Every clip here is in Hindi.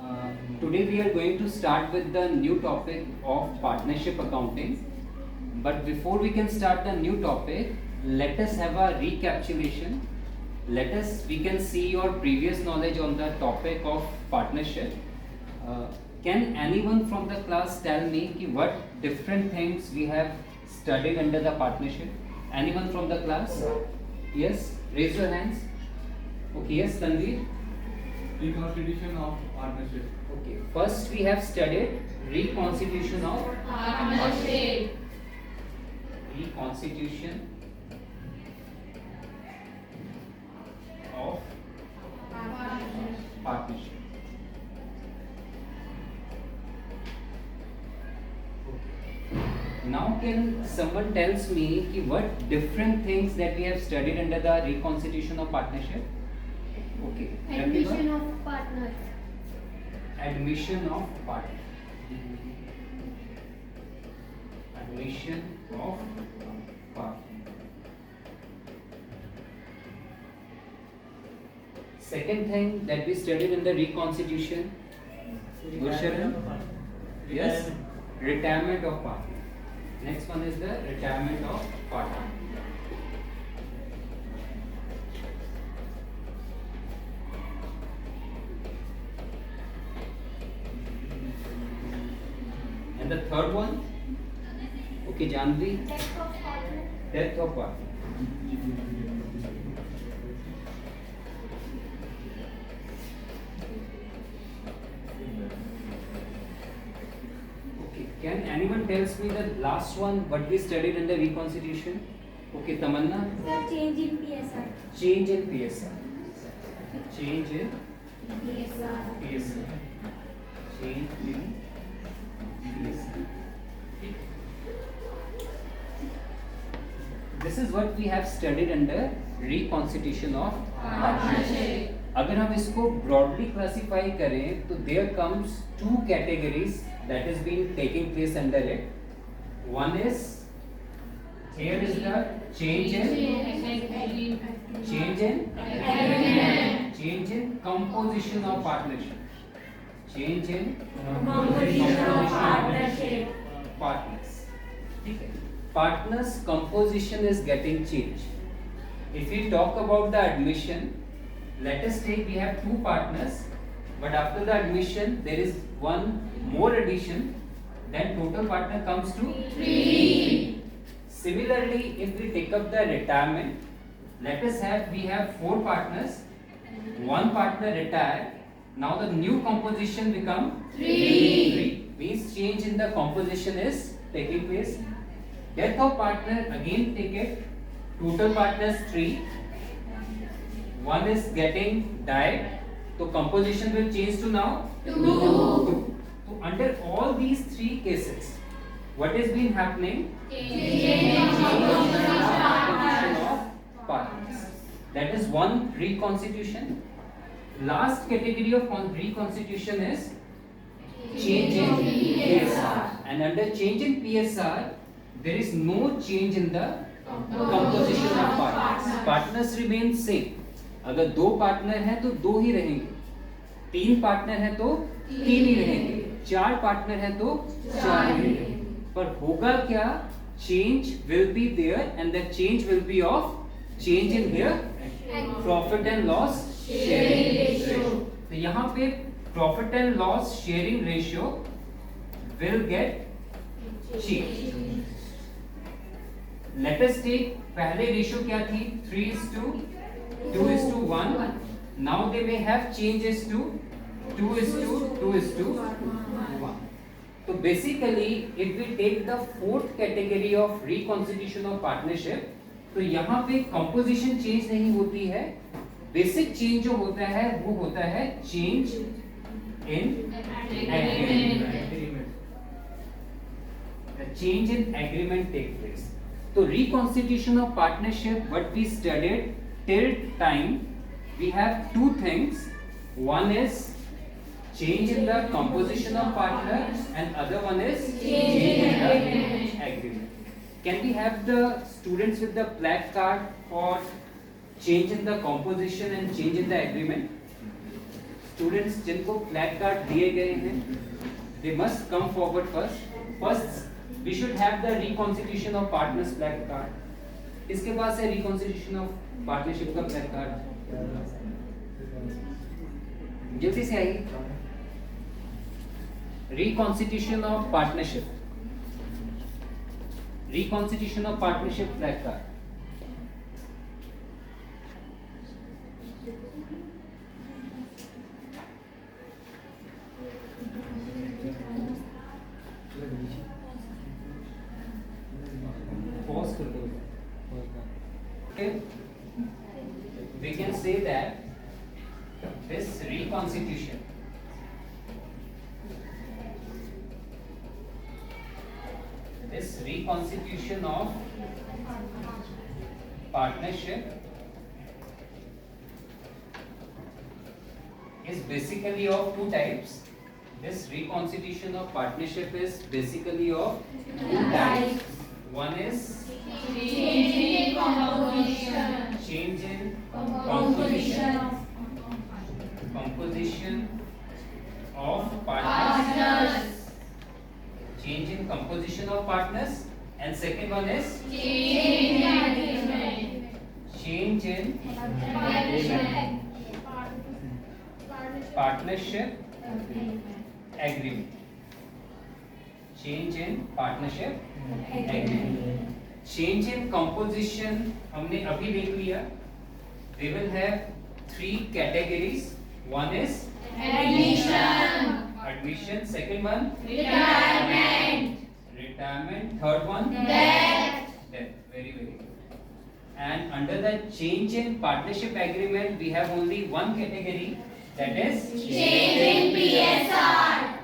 Today we are going to start with the new topic of partnership accounting. But before we can start the new topic, let us have a recapitulation. We can see your previous knowledge on the topic of partnership. Can anyone from the class tell me what different things we have studied under the partnership? Anyone from the class? Yes, raise your hands. Okay, yes, Tanvir. Reconstitution of partnership. Okay, first we have studied reconstitution of Partnership. reconstitution of partnership. Now can someone tells me कि what different things that we have studied under the reconstitution of partnership? Okay. Admission of partners. Admission of partner. Admission of partner. Second thing that we studied in the reconstitution. Gusharan? Yes. Retirement of partner. Next one is the retirement of partner. And the third one, okay, Janvi, death of partner. Okay, can anyone tells me the last one what we studied in the reconstitution? Okay, Tamanna. Sir, change in PSR. Change in PSR. Change in PSR. PSR. Change in PSR. This is what we have studied under reconstitution of partnership. अगर हम इसको broadly classify करें तो there comes two categories that is being taking place under it. One is here is the change in composition of partnership. Change in Composition of partnership. partners. ठीक है. Partners composition is getting changed. If we talk about the admission, let us take we have two partners, but after the admission there is one more addition, then total partner comes to 3. Similarly, if we take up the retirement, let us have we have 4 partners, one partner retired. Now the new composition become 3. Means change in the composition is taking place. Death of partner, again take it, total partners 3, one is getting died, so composition will change to now 2. So under all these 3 cases, what is been happening? Composition of partners. That is one reconstitution. Last category of reconstitution is change in PSR. And under change in PSR, there is no change in the composition of partners. Partners remain same. अगर 2 पार्टनर हैं तो 2 ही रहेंगे, 3 पार्टनर हैं तो 3 ही रहेंगे, 4 पार्टनर हैं तो 4 ही रहेंगे. पर होगा क्या? Change will be there and the change will be of change in here profit and loss sharing ratio. तो यहाँ पे profit and loss sharing ratio will get changed. Let us take पहले रेशियो क्या थी? 3:2:1. Now they may have changes to 2:2:1. So basically, if we take the 4th category of reconstitution of partnership, तो यहाँ पे composition change नहीं होती है. Basic change जो होता है वो होता है change in agreement. The change in agreement take place. So reconstitution of partnership, what we studied till time, we have 2 things. One is change in the composition of partner and other one is change in the agreement. Can we have the students with the black card for change in the composition and change in the agreement? Students जिनको फ्लैग कार्ड दिए गए हैं, they must come forward first. First, we should have the reconstitution of partners flag card. इसके पास है reconstitution of partnership का flag card. जल्दी से आइए. Reconstitution of partnership. Reconstitution of partnership flag card. Pause कर दो. Okay. We can say that this reconstitution of partnership is basically of two types. This reconstitution of partnership is basically of two types. One is change in composition of partners. Change in composition of partners, and second one is change in partnership agreement. Change in partnership agreement. Change in composition हमने अभी देख लिया. We will have three categories. One is admission. Second one retirement. Third one death. Very good. And under the change in partnership agreement, we have only one category, that is change in PSR.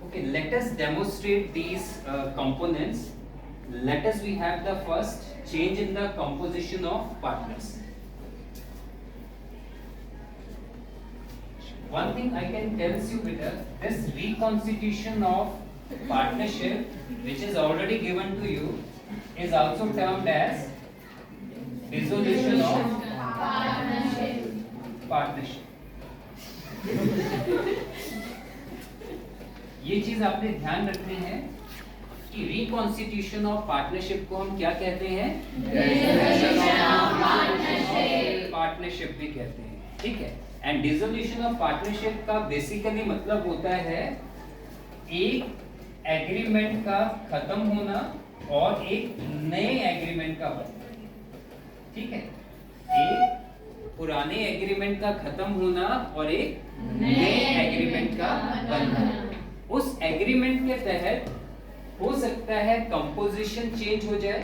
Okay, let us demonstrate these components. Let us we have the first change in the composition of partners. One thing I can tell you, Peter, this reconstitution of partnership, which is already given to you, is also termed as dissolution of partnership. ये चीज आपने ध्यान रखनी है कि रिकॉन्स्टिट्यूशन ऑफ पार्टनरशिप को हम क्या कहते हैं? पार्टनरशिप भी कहते हैं, ठीक है. एंड डिसोल्यूशन ऑफ पार्टनरशिप का बेसिकली मतलब होता है एक एग्रीमेंट का खत्म होना और एक नए एग्रीमेंट का बनना, ठीक है. एक पुराने एग्रीमेंट का खत्म होना और एक नए एग्रीमेंट का बनना. उस एग्रीमेंट के तहत हो सकता है कंपोजिशन चेंज हो जाए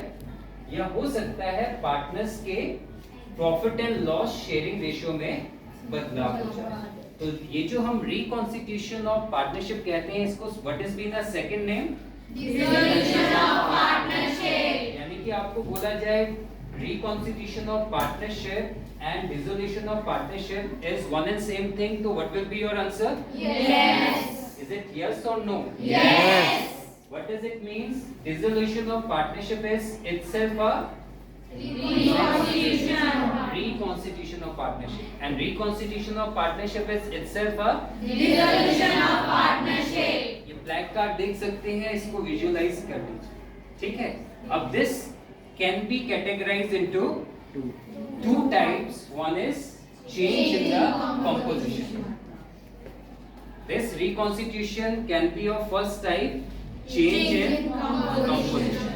या हो सकता है पार्टनर्स के profit and loss sharing ratio में बदलाव हो जाए. तो ये जो हम रिकॉन्स्टिट्यूशन ऑफ पार्टनरशिप कहते हैं, इसको what is been the second name? Dissolution of partnership. यानी कि आपको बोला जाए reconstitution of partnership and dissolution of partnership is one and same thing, so what will be your answer? Yes. Is it yes or no? Yes. What does it mean? Dissolution of partnership is itself a reconstitution of partnership, and reconstitution of partnership is itself a Dissolution of partnership. ये ब्लैक कार्ड देख सकते हैं, इसको विजुअलाइज कर लीजिए, ठीक है. अब this can be categorized into two types. One is change in the composition. This reconstitution can be of first type, change in composition.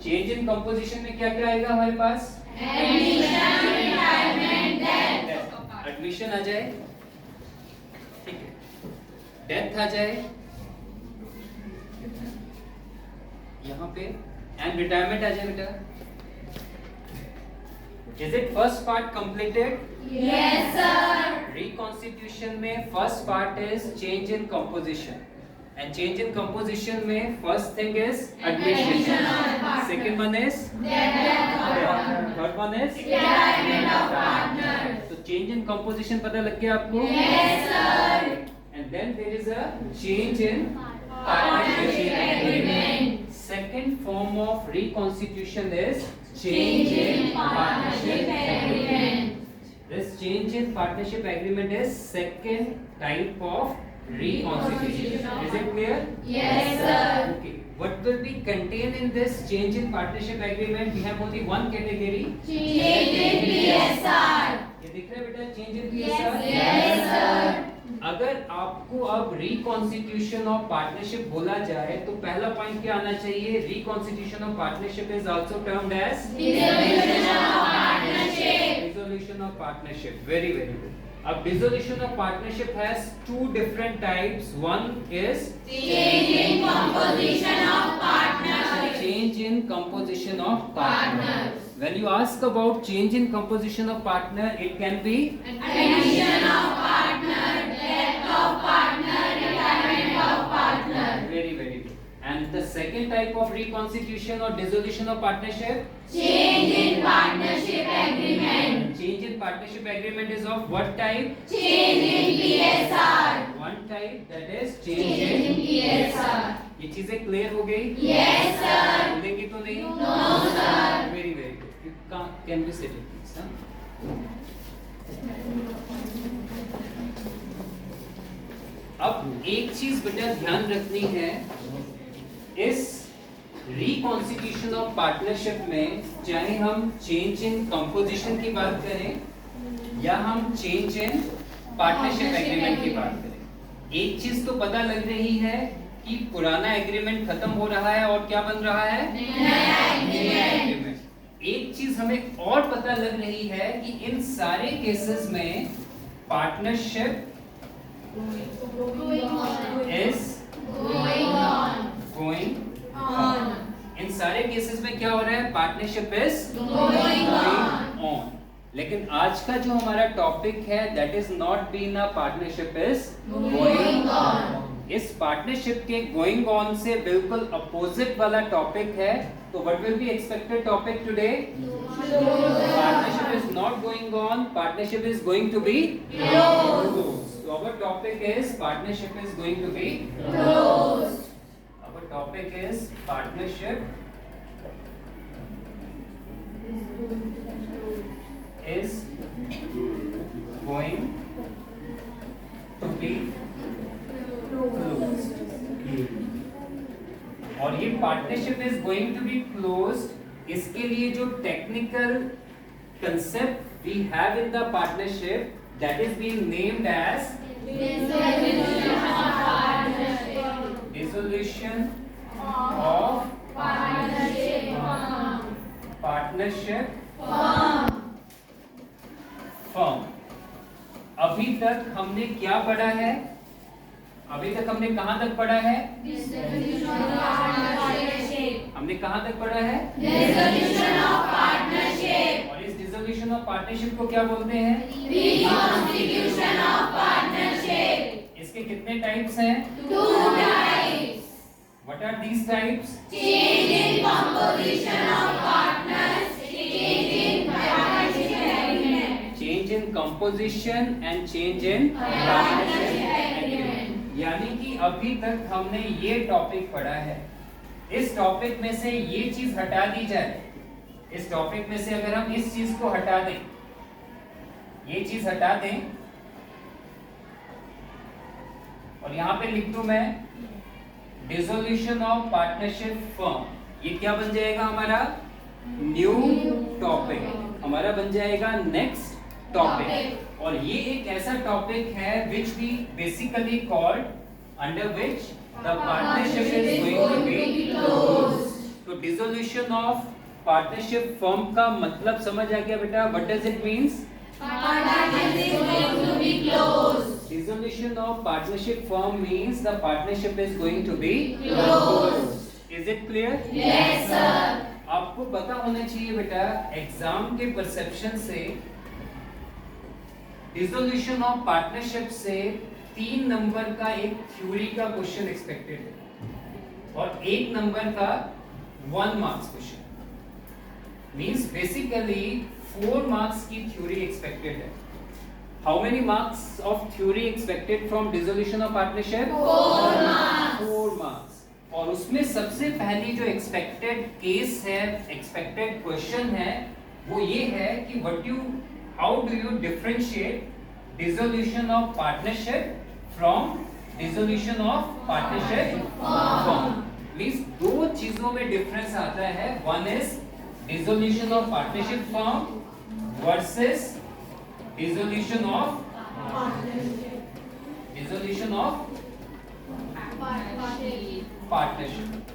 Change in composition में क्या क्या आएगा हमारे पास? Admission, retirement, death. Admission आ जाए, ठीक है. Death आ जाए यहाँ पे, and retirement आ जाए बेटा. Is it first part completed? Yes, sir. Reconstitution में first part is change in composition, and change in composition में first thing is admission. Second one is death. Third one is Retirement of partner. So change in composition पता लग गया आपको? Yes, sir. And then there is a change in Partnership agreement. Second form of reconstitution is Change in partnership agreement. This change in partnership agreement is second type of reconstitution. Is it clear? Yes, sir. Okay. What will be contained in this change in partnership agreement? We have only one category. Change in PSR. ये दिख रहा है बेटा change in PSR? Yes, sir. अगर आपको अब रिकॉन्स्टिट्यूशन ऑफ पार्टनरशिप बोला जाए तो पहला पॉइंट क्या आना चाहिए? Reconstitution of partnership is also termed as Dissolution of partnership. dissolution of partnership. Very good. अब dissolution of partnership has two different types. One is Change in composition of partners. change in composition of partner. Partners. When you ask about change in composition of partner, it can be Addition of partner, death of partner, retirement of partner. very good. And the second type of reconstitution or dissolution of partnership, Change in partnership agreement. change in partnership agreement is of what type? Change in PSR. One type, that is Change in PSR. ये चीजें क्लियर हो गई? Yes, sir. बोलेंगे तो नहीं? No, sir. Very good. You can be seated, please. Huh? अब एक चीज बेटा ध्यान रखनी है, इस रिकॉन्स्टिट्यूशन ऑफ पार्टनरशिप में चाहे हम चेंज इन कंपोजिशन की बात करें या हम चेंज इन पार्टनरशिप एग्रीमेंट की बात करें, एक चीज तो पता लग रही है कि पुराना एग्रीमेंट खत्म हो रहा है और क्या बन रहा है? नया agreement. एक चीज हमें और पता लग रही है कि इन सारे केसेस में partnership Going on. Is Going on. Going On. इन सारे केसेस में क्या हो रहा है? Partnership is Going on. On. लेकिन आज का जो हमारा टॉपिक है that is not been a partnership is Going on. इस पार्टनरशिप के गोइंग ऑन से बिल्कुल अपोजिट वाला टॉपिक है. तो what will be expected topic today? Partnership is not going on. Partnership is going to be closed. So our topic is partnership is going to be Closed. Our topic is partnership is going to be closed. और ये partnership is going to be closed, इसके लिए जो technical concept we have in the partnership that is being named as dissolution of partnership firm. अभी तक हमने क्या पढ़ा है? अभी तक हमने कहां तक पढ़ा है? हमने कहां तक पढ़ा है? Dissolution of partnership. और इस डिसोल्यूशन ऑफ पार्टनरशिप को क्या बोलते हैं? Reconstitution of partnership. इसके कितने टाइप्स हैं? 2 types. What are these types? Change in composition of partners. Change in partnership agreement. Change in composition and change in Partnership agreement. यानी कि अभी तक हमने ये टॉपिक पढ़ा है. इस टॉपिक में से ये चीज हटा दी जाए, इस टॉपिक में से अगर हम इस चीज को हटा दें, ये चीज हटा दें और यहां पे लिख दूं मैं डिसोल्यूशन ऑफ पार्टनरशिप फर्म, ये क्या बन जाएगा? हमारा न्यू टॉपिक, हमारा बन जाएगा नेक्स्ट टॉपिक. और ये एक ऐसा टॉपिक है which we basically called under which the partnership is going to be closed. तो dissolution of partnership firm का मतलब समझ आ गया बेटा? What does it means? Partnership is going to be closed. Dissolution of partnership firm means the partnership is going to be Closed. Is it clear? Yes, sir. आपको पता होना चाहिए बेटा, एग्जाम के परसेप्शन से डिसोल्यूशन ऑफ पार्टनरशिप से 3 नंबर का एक थ्योरी का क्वेश्चन एक्सपेक्टेड है और 1 नंबर का 1 marks question. Means basically 4 marks की थ्योरी एक्सपेक्टेड है. How many marks of theory expected from dissolution of partnership? 4 marks. 4 marks. और उसमें सबसे पहली जो एक्सपेक्टेड केस है, एक्सपेक्टेड क्वेश्चन है, वो ये है कि what you how do you differentiate dissolution of partnership from dissolution of partnership firm? Means दो चीजों में डिफरेंस आता है. One is dissolution of partnership firm versus dissolution of partnership.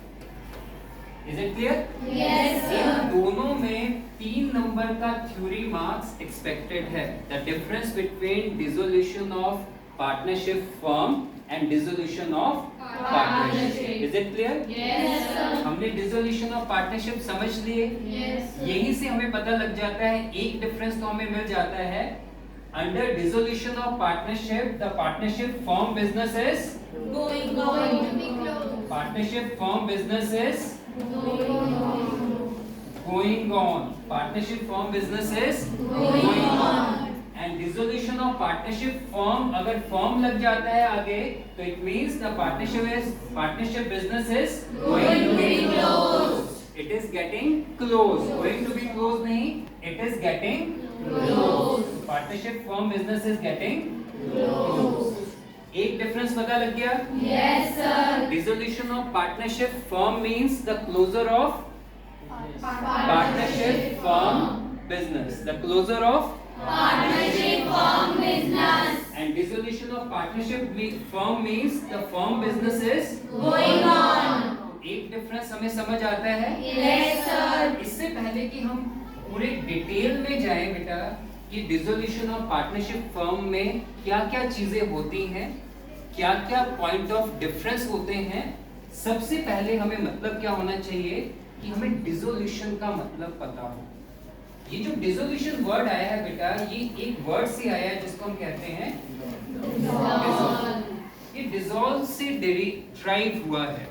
Is it clear? Yes, sir. इन दोनों में 3 नंबर का थ्योरी मार्क्स एक्सपेक्टेड है. The difference between dissolution of partnership firm and dissolution of partnership. Is it clear? Yes, sir. हमने dissolution of partnership समझ लिए. Yes. यहीं से हमें पता लग जाता है, एक डिफरेंस तो हमें मिल जाता है. Under dissolution of partnership, the partnership firm business is Going to be closed. partnership firm business is going on. Partnership firm business is Going on. And dissolution of partnership firm, अगर firm लग जाता है आगे, तो it means the partnership business is Going to be closed. It is getting close. Going to be close नहीं, it is getting Close. Partnership firm business is getting Close. एक डिफरेंस पता लग गया. Yes, sir. Dissolution of partnership firm means the closure of partnership firm business. The closure of Partnership firm business. and dissolution of partnership firm means the firm business is Going on. एक डिफरेंस हमें समझ आता है. Yes, sir. इससे पहले कि हम पूरे डिटेल में जाएं बेटा, कि डिसोल्यूशन ऑफ पार्टनरशिप फर्म में क्या-क्या चीजें होती हैं, क्या-क्या पॉइंट ऑफ डिफरेंस होते हैं, सबसे पहले हमें मतलब क्या होना चाहिए कि हमें डिसोल्यूशन का मतलब पता हो. ये जो डिसोल्यूशन वर्ड आया है बेटा, ये एक वर्ड से आया है जिसको हम कहते हैं डिसॉल्व. ये डिसॉल्व से डिराइव हुआ है.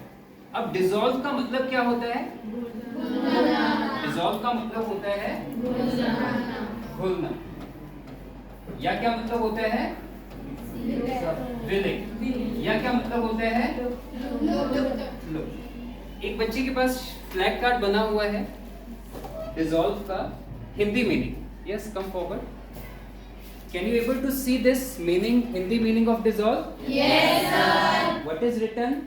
अब डिसॉल्व का मतलब क्या होता है? डिसॉल्व का मतलब होता है घुलना. या क्या मतलब होता है? विलिंग. या क्या मतलब होता है? लो. एक बच्चे के पास फ्लैग कार्ड बना हुआ है डिसॉल्व का. Hindi meaning. Yes, come forward. Can you able to see this meaning, Hindi meaning of dissolve? Yes, sir. What is written?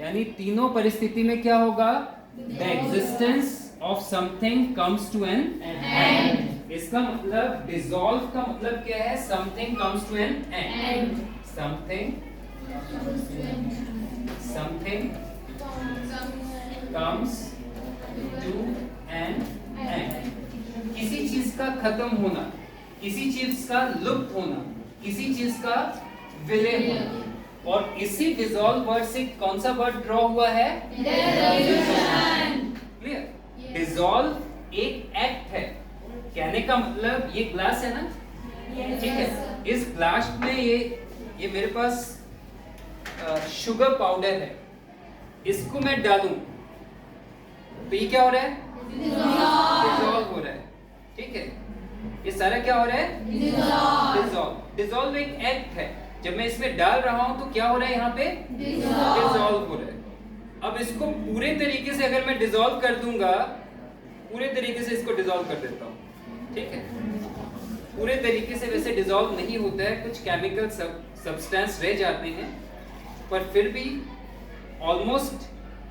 यानी तीनों परिस्थिति में क्या होगा? The existence of something comes to an end. इसका मतलब डिसॉल्व का मतलब क्या है? Something comes to an end. Something comes to an end. किसी चीज का खत्म होना, किसी चीज का लुप्त होना, किसी चीज का विलय होना. और इसी डिसॉल्व वर्ड से कौन सा वर्ड ड्रॉ हुआ है? क्लियर? डिसॉल्व एक एक्ट है. कहने का मतलब ये ग्लास है ना, ठीक है. इस ग्लास में ये मेरे पास शुगर पाउडर है. इसको मैं डालूं तो ये क्या हो रहा है? डिसॉल्व हो रहा है. ठीक है. ये सारा क्या हो रहा है? डिसॉल्व एक एक्ट है. जब मैं इसमें डाल रहा हूं तो क्या हो रहा है? यहाँ पे डिसॉल्व हो रहा है. अब इसको पूरे तरीके से अगर मैं डिसॉल्व कर दूंगा, पूरे तरीके से इसको डिसॉल्व कर देता हूँ, ठीक है. पूरे तरीके से वैसे डिसॉल्व नहीं होता है, कुछ केमिकल सब्सटेंस रह जाते हैं, पर फिर भी ऑलमोस्ट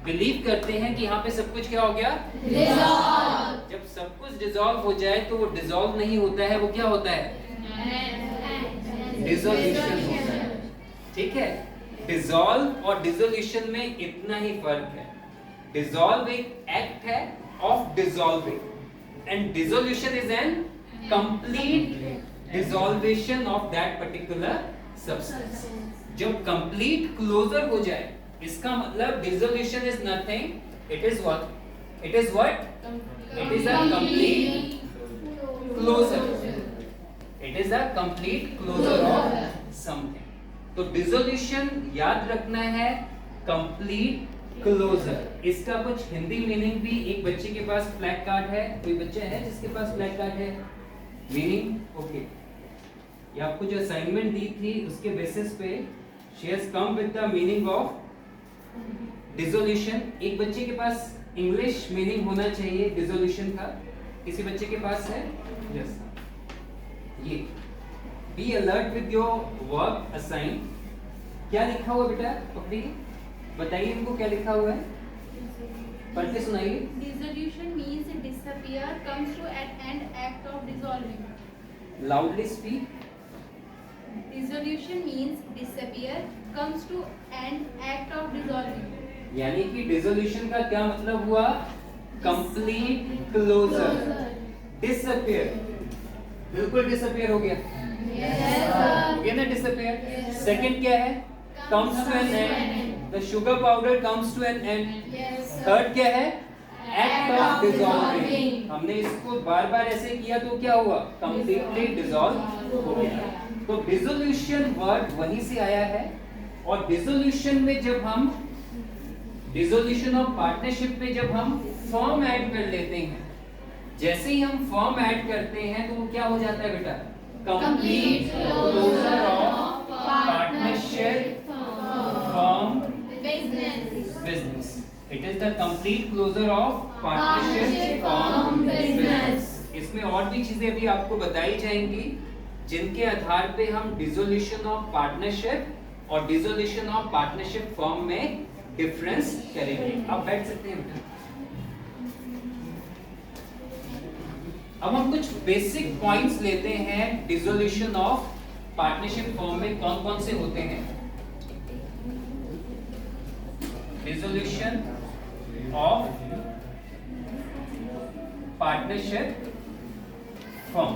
बिलीव करते हैं कि यहाँ पे सब कुछ क्या हो गया? डिसॉल्व. जब सब कुछ डिसॉल्व हो जाए तो वो डिसॉल्व नहीं होता है, वो क्या होता है? डिसोल्यूशन होता है. ठीक है. डिसॉल्व और डिसोल्यूशन में इतना ही फर्क है. डिसॉल्व एक एक्ट है of dissolving and dissolution is an complete dissolvation of that particular substance. जब कंप्लीट क्लोजर हो जाए, इसका मतलब dissolution is nothing, it is what? It is a complete closure. It is a complete closure of something. तो डिसोल्यूशन याद रखना है, कंप्लीट क्लोजर. इसका कुछ हिंदी मीनिंग भी. एक बच्चे के पास फ्लैग कार्ड है. कोई बच्चा है जिसके पास फ्लैग कार्ड है? Meaning okay. ये आपको जो असाइनमेंट दी थी उसके बेसिस पे she has come with the meaning of dissolution. एक बच्चे के पास इंग्लिश मीनिंग होना चाहिए डिसोल्यूशन का. किसी बच्चे के पास है? यस। ये be alert with your work assign, क्या लिखा हुआ बेटा? पकड़िए, बताइए इनको क्या लिखा हुआ है, पढ़ के सुनाइए। Dissolution means disappear, comes to an end, act of dissolving. Loudly speak. Dissolution means disappear, comes to an act of dissolving. यानी कि डिसोल्यूशन का क्या मतलब हुआ? Complete closure. डिसअपियर, बिल्कुल डिसअपियर हो गया। हो गया ना डिसअपियर। सेकंड क्या है? Comes to an end, the sugar powder comes to an end. Third क्या है? Act of dissolving. हमने इसको बार बार ऐसे किया तो क्या हुआ? कंप्लीटली डिसॉल्व हो गया। तो डिसोल्यूशन वर्ड वहीं से आया है। और डिसोल्यूशन में जब हम डिसोल्यूशन ऑफ पार्टनरशिप में जब हम फर्म ऐड कर लेते हैं, जैसे ही हम फर्म ऐड करते हैं तो वो क्या हो जाता है बेटा? Complete closure of partnership firm business. It is the complete closure of partnership firm business. इसमें और भी चीजें अभी आपको बताई जाएंगी जिनके आधार पे हम डिसोल्यूशन ऑफ पार्टनरशिप और डिसोल्यूशन ऑफ पार्टनरशिप फर्म में डिफरेंस करेंगे। आप बैठ सकते हैं बेटा। अब हम कुछ बेसिक पॉइंट्स लेते हैं डिसोल्यूशन ऑफ पार्टनरशिप फर्म में कौन कौन से होते हैं। डिसोल्यूशन ऑफ पार्टनरशिप फर्म,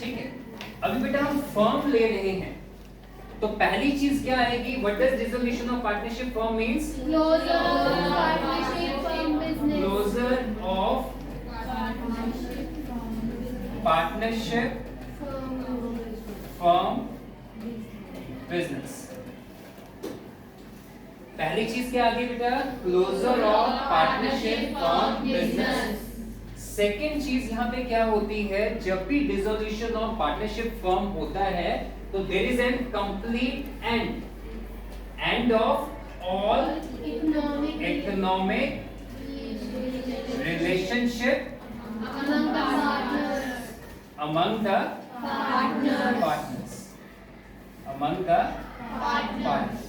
ठीक है। अभी बेटा हम फर्म ले रहे हैं तो पहली चीज क्या आएगी? What does dissolution of partnership firm means? Closure of partnership firm business. Closure of partnership firm business. पहली चीज क्या आ गई बेटा? Closure of partnership firm business. Second चीज यहाँ पे क्या होती है? जब भी डिसोल्यूशन ऑफ पार्टनरशिप फर्म होता है तो there is an complete end of all economic relationship among the partners.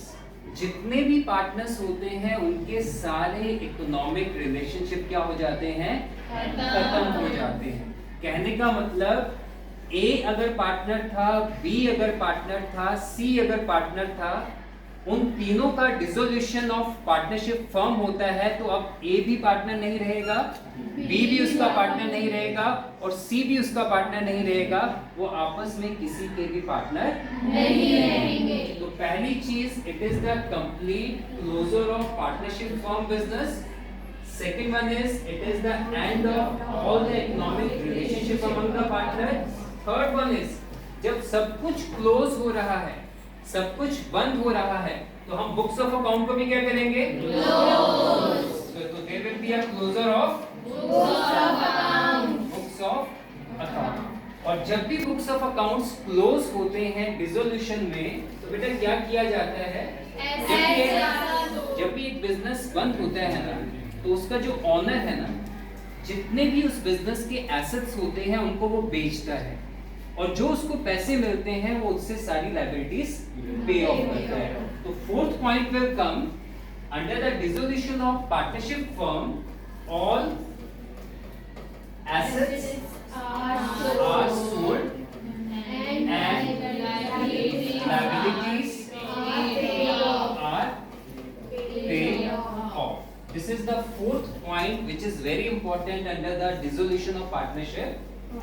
जितने भी पार्टनर्स होते हैं उनके सारे इकोनॉमिक रिलेशनशिप क्या हो जाते हैं? खत्म हो जाते हैं। कहने का मतलब ए अगर पार्टनर था, बी अगर पार्टनर था, सी अगर पार्टनर था, उन तीनों का डिसोल्यूशन ऑफ पार्टनरशिप फर्म होता है तो अब ए भी पार्टनर नहीं रहेगा, बी भी उसका पार्टनर नहीं रहेगा और सी भी उसका पार्टनर नहीं रहेगा। वो आपस में किसी के भी पार्टनर नहीं रहेंगे। तो पहली चीज, it is the complete closure of partnership firm business. Second one is it is the end of all the economic relationship among the partner. Third one is जब सब कुछ क्लोज हो रहा है, सब कुछ बंद हो रहा है तो हम बुक्स ऑफ अकाउंट को भी क्या करेंगे? क्लोज। तो there will be a closure of books of account. और जब भी बुक्स ऑफ अकाउंट्स क्लोज होते हैं डिसोल्यूशन में तो बेटा क्या किया जाता है? जब भी एक बिजनेस बंद होता है ना तो उसका जो ऑनर है ना, जितने भी उस बिजनेस के एसेट्स होते हैं उनको वो बेचता है और जो उसको पैसे मिलते हैं वो उससे सारी लायबिलिटीज पे ऑफ करता है। तो fourth point will come under the dissolution of partnership firm, all assets are sold and liabilities are paid off. This is the fourth point which is very important under the dissolution of partnership.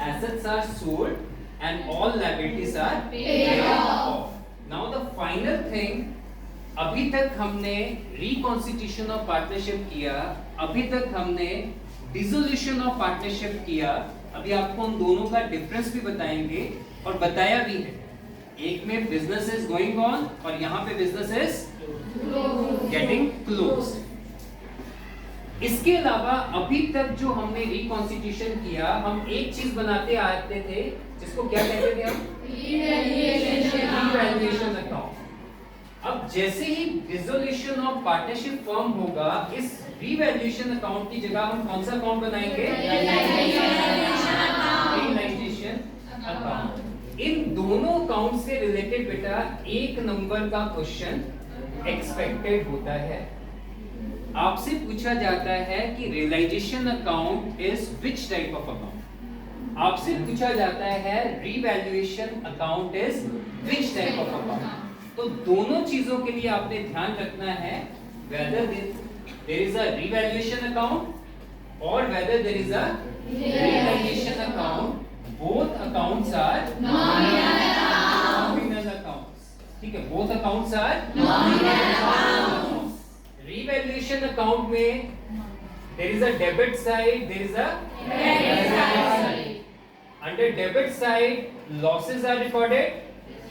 Assets are sold and all liabilities are paid off. Now the final thing, अभी तक हमने reconstitution of partnership किया, अभी तक हमने dissolution of partnership किया। अभी आपको उन दोनों का डिफरेंस भी बताएंगे और बताया भी है। एक में बिजनेस इज गोइंग ऑन और यहाँ पे बिजनेस इज गेटिंग क्लोज। इसके अलावा अभी तक जो हमने रिकॉन्स्टिट्यूशन किया, हम एक चीज बनाते आते थे जिसको क्या कहते थे हम? Revaluation account. अब जैसे ही डिसोल्यूशन ऑफ पार्टनरशिप फॉर्म होगा, इस रीवैल्यूएशन अकाउंट की जगह हम कौन सा अकाउंट बनाएंगे? Realisation account. इन दोनों अकाउंट से रिलेटेड बेटा एक नंबर का क्वेश्चन एक्सपेक्टेड होता है। आपसे पूछा जाता है कि realization account is which type of account. आपसे पूछा जाता है revaluation account is which type of account. तो दोनों चीजों के लिए आपने ध्यान रखना है, whether there is a revaluation account or whether there is a realization account, both accounts are nominal accounts। ठीक है, both accounts are nominal accounts। revaluation account में there is a debit side, there is a credit side। under debit side losses are recorded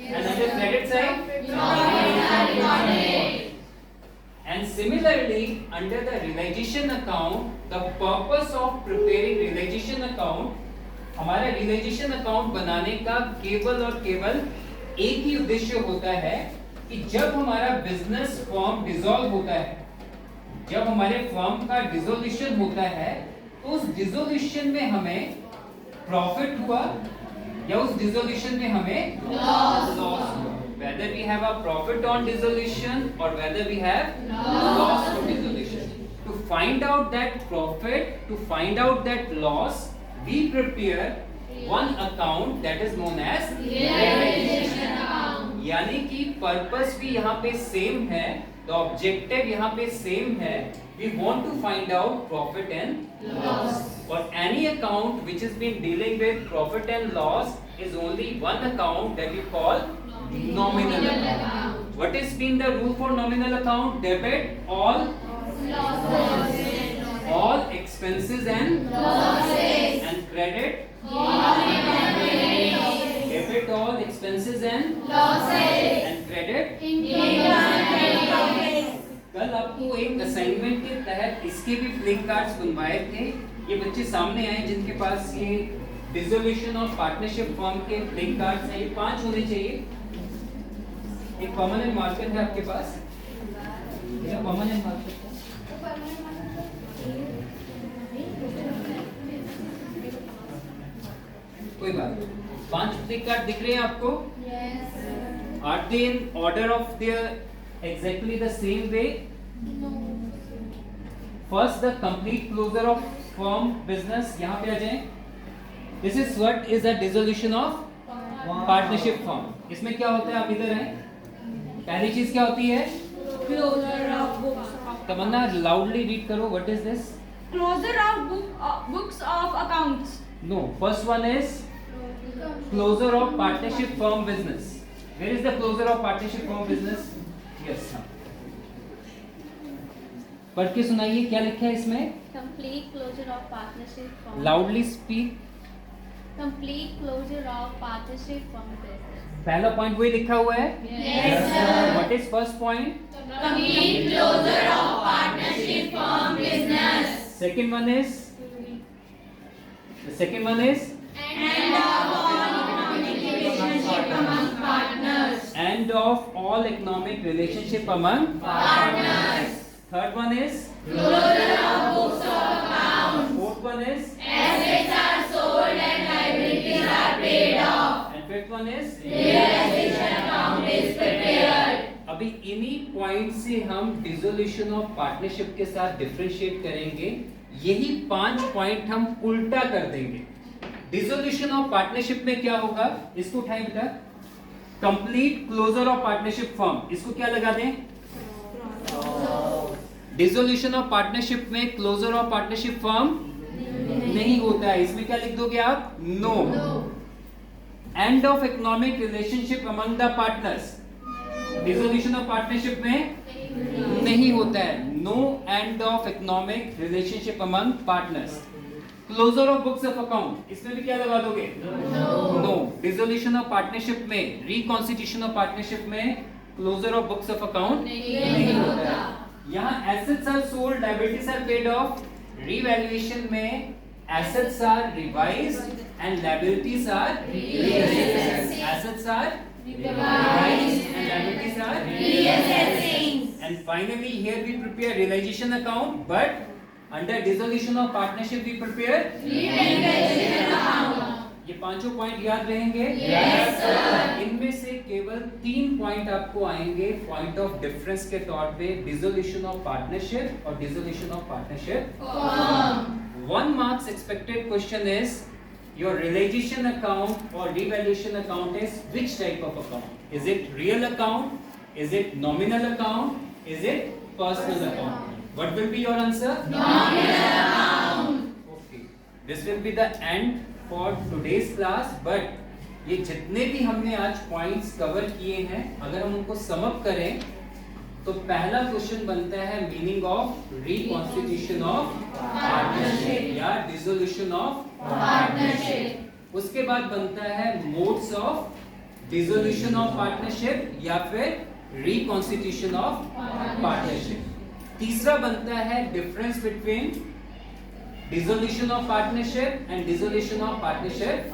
and under credit side losses are recorded। And similarly under the realization account, the purpose of preparing realization account, हमारा realization account बनाने का केवल और केवल एक ही उद्देश्य होता है कि जब हमारा बिजनेस फर्म डिसॉल्व होता है, जब हमारे फर्म का डिसोल्यूशन होता है, तो उस डिसोल्यूशन में हमें प्रॉफिट हुआ या उस डिसोल्यूशन में हमें लॉस हुआ। Whether we have a profit on dissolution or whether we have loss on dissolution. To find out that profit, to find out that loss, we prepare one account that is known as realization account। यानी कि पर्पस भी यहाँ पे सेम है, the objective यहाँ पे सेम है। We want to find out profit and loss। For any account which has been dealing with profit and loss is only one account that we call nominal account। What is been the rule for nominal account? Debit all expenses and losses, and credit debit all expenses and losses, and credit कल आपको एक असाइनमेंट के तहत इसके भी प्लेइंग कार्ड्स बनवाए थे। ये बच्चे सामने आए जिनके पास ये डिसोल्यूशन ऑफ पार्टनरशिप फॉर्म के प्लेइंग कार्ड्स हैं। ये 5 होने चाहिए। एक परमानेंट मार्कर है आपके पास? ये परमानेंट मार्कर है? कोई बात नहीं। 5 प्लेइंग कार्ड दिख रहे हैं आपको? Yes। Are they in order of their exactly the same way? No। First the complete closure of firm business, यहाँ पे आ जाएं। This is what is a dissolution of partnership firm। इसमें क्या होता है, आप इधर हैं। पहली चीज क्या होती है? Closure of books। Tamanna loudly read करो, what is this? Closure of books of accounts। No, first one is closure of partnership firm business। Where is the closure of partnership firm business? Yes। पढ़ के सुनाइए, क्या लिखा है इसमें? Complete closure of partnership firm। Loudly speak। Complete closure of partnership firm business। पहला पॉइंट वही लिखा हुआ है? Yes sir। What is first point? Complete closure of partnership firm business। Second one is? The second one is? End of all economic relationship among partners। End of all economic relationship among Partners। Third one is? Closure of books of accounts। Fourth one is? Assets are sold and liabilities are paid off। And fifth one is? Realization account is prepared। अभी इन्हीं पॉइंट से हम डिसोल्यूशन ऑफ पार्टनरशिप के साथ डिफरेंशिएट करेंगे। यही 5 पॉइंट हम उल्टा कर देंगे। डिसोल्यूशन ऑफ पार्टनरशिप में क्या होगा, इसको उठाएं बेटा। Complete closure of partnership firm, इसको क्या लगा दें? डिसोल्यूशन ऑफ पार्टनरशिप में क्लोजर ऑफ पार्टनरशिप फर्म नहीं होता है, इसमें क्या लिख दोगे आप? No. End of economic relationship among the partners, dissolution of partnership में नहीं होता है। No end of economic relationship among partners. Closure of books of account, इसमें भी क्या लगा दोगे? नो। डिसोल्यूशन ऑफ पार्टनरशिप में, रिकॉन्स्टिट्यूशन ऑफ पार्टनरशिप में closure of books of account नहीं होता है। यहाँ assets are sold, liabilities are paid off. Revaluation में assets are revised and liabilities are reassessed. Assets are revised and liabilities are processing. And finally, here we prepare realization account, but under dissolution of partnership we prepare Revaluation account. ये पांचों पॉइंट याद रहेंगे? Yes, sir. इनमें से केवल 3 पॉइंट आपको आएंगे पॉइंट ऑफ डिफरेंस के तौर पे, डिसोल्यूशन ऑफ पार्टनरशिप और dissolution of partnership. 1 marks expected question is your realization account or revaluation account is which type of account? Is it real account? Is it nominal account? Is it personal account? What will be your answer? Nominal account. Okay. This will be the end for today's class, but ये जितने भी हमने आज पॉइंट्स कवर किए हैं, अगर हम उनको सम अप करें तो पहला क्वेश्चन बनता है meaning of reconstitution of partnership या डिसोल्यूशन ऑफ Partnership. उसके बाद बनता है modes of dissolution of partnership या फिर रिकॉन्स्टिट्यूशन ऑफ पार्टनरशिप। तीसरा बनता है difference between dissolution of partnership and dissolution of partnership.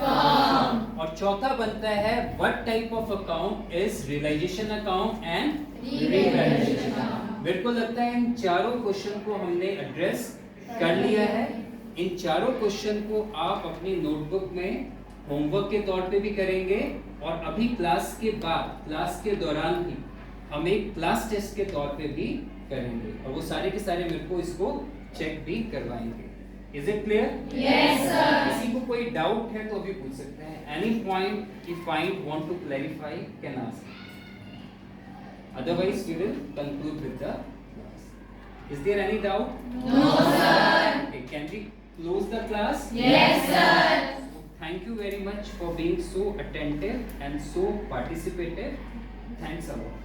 और चौथा बनता है what type of account is realization account and Revaluation account. मेरे को लगता है इन चारों क्वेश्चन को हमने एड्रेस कर लिया है। इन चारों क्वेश्चन को आप अपनी नोटबुक में होमवर्क के तौर पे भी करेंगे और अभी क्लास के बाद, क्लास के दौरान भी हम एक क्लास टेस्ट के तौर पे भी करेंगे और वो सारे के सारे मेरे को इसको चेक भी करवाएंगे। Is it clear? Yes, sir. किसी को कोई डाउट है तो अभी पूछ सकते हैं। Any point you find want to clarify can ask, otherwise we will conclude with the class. Is there any doubt? No, sir. Okay, can we close the class? Yes, sir. Thank you very much for being so attentive and so participative. Thanks a lot.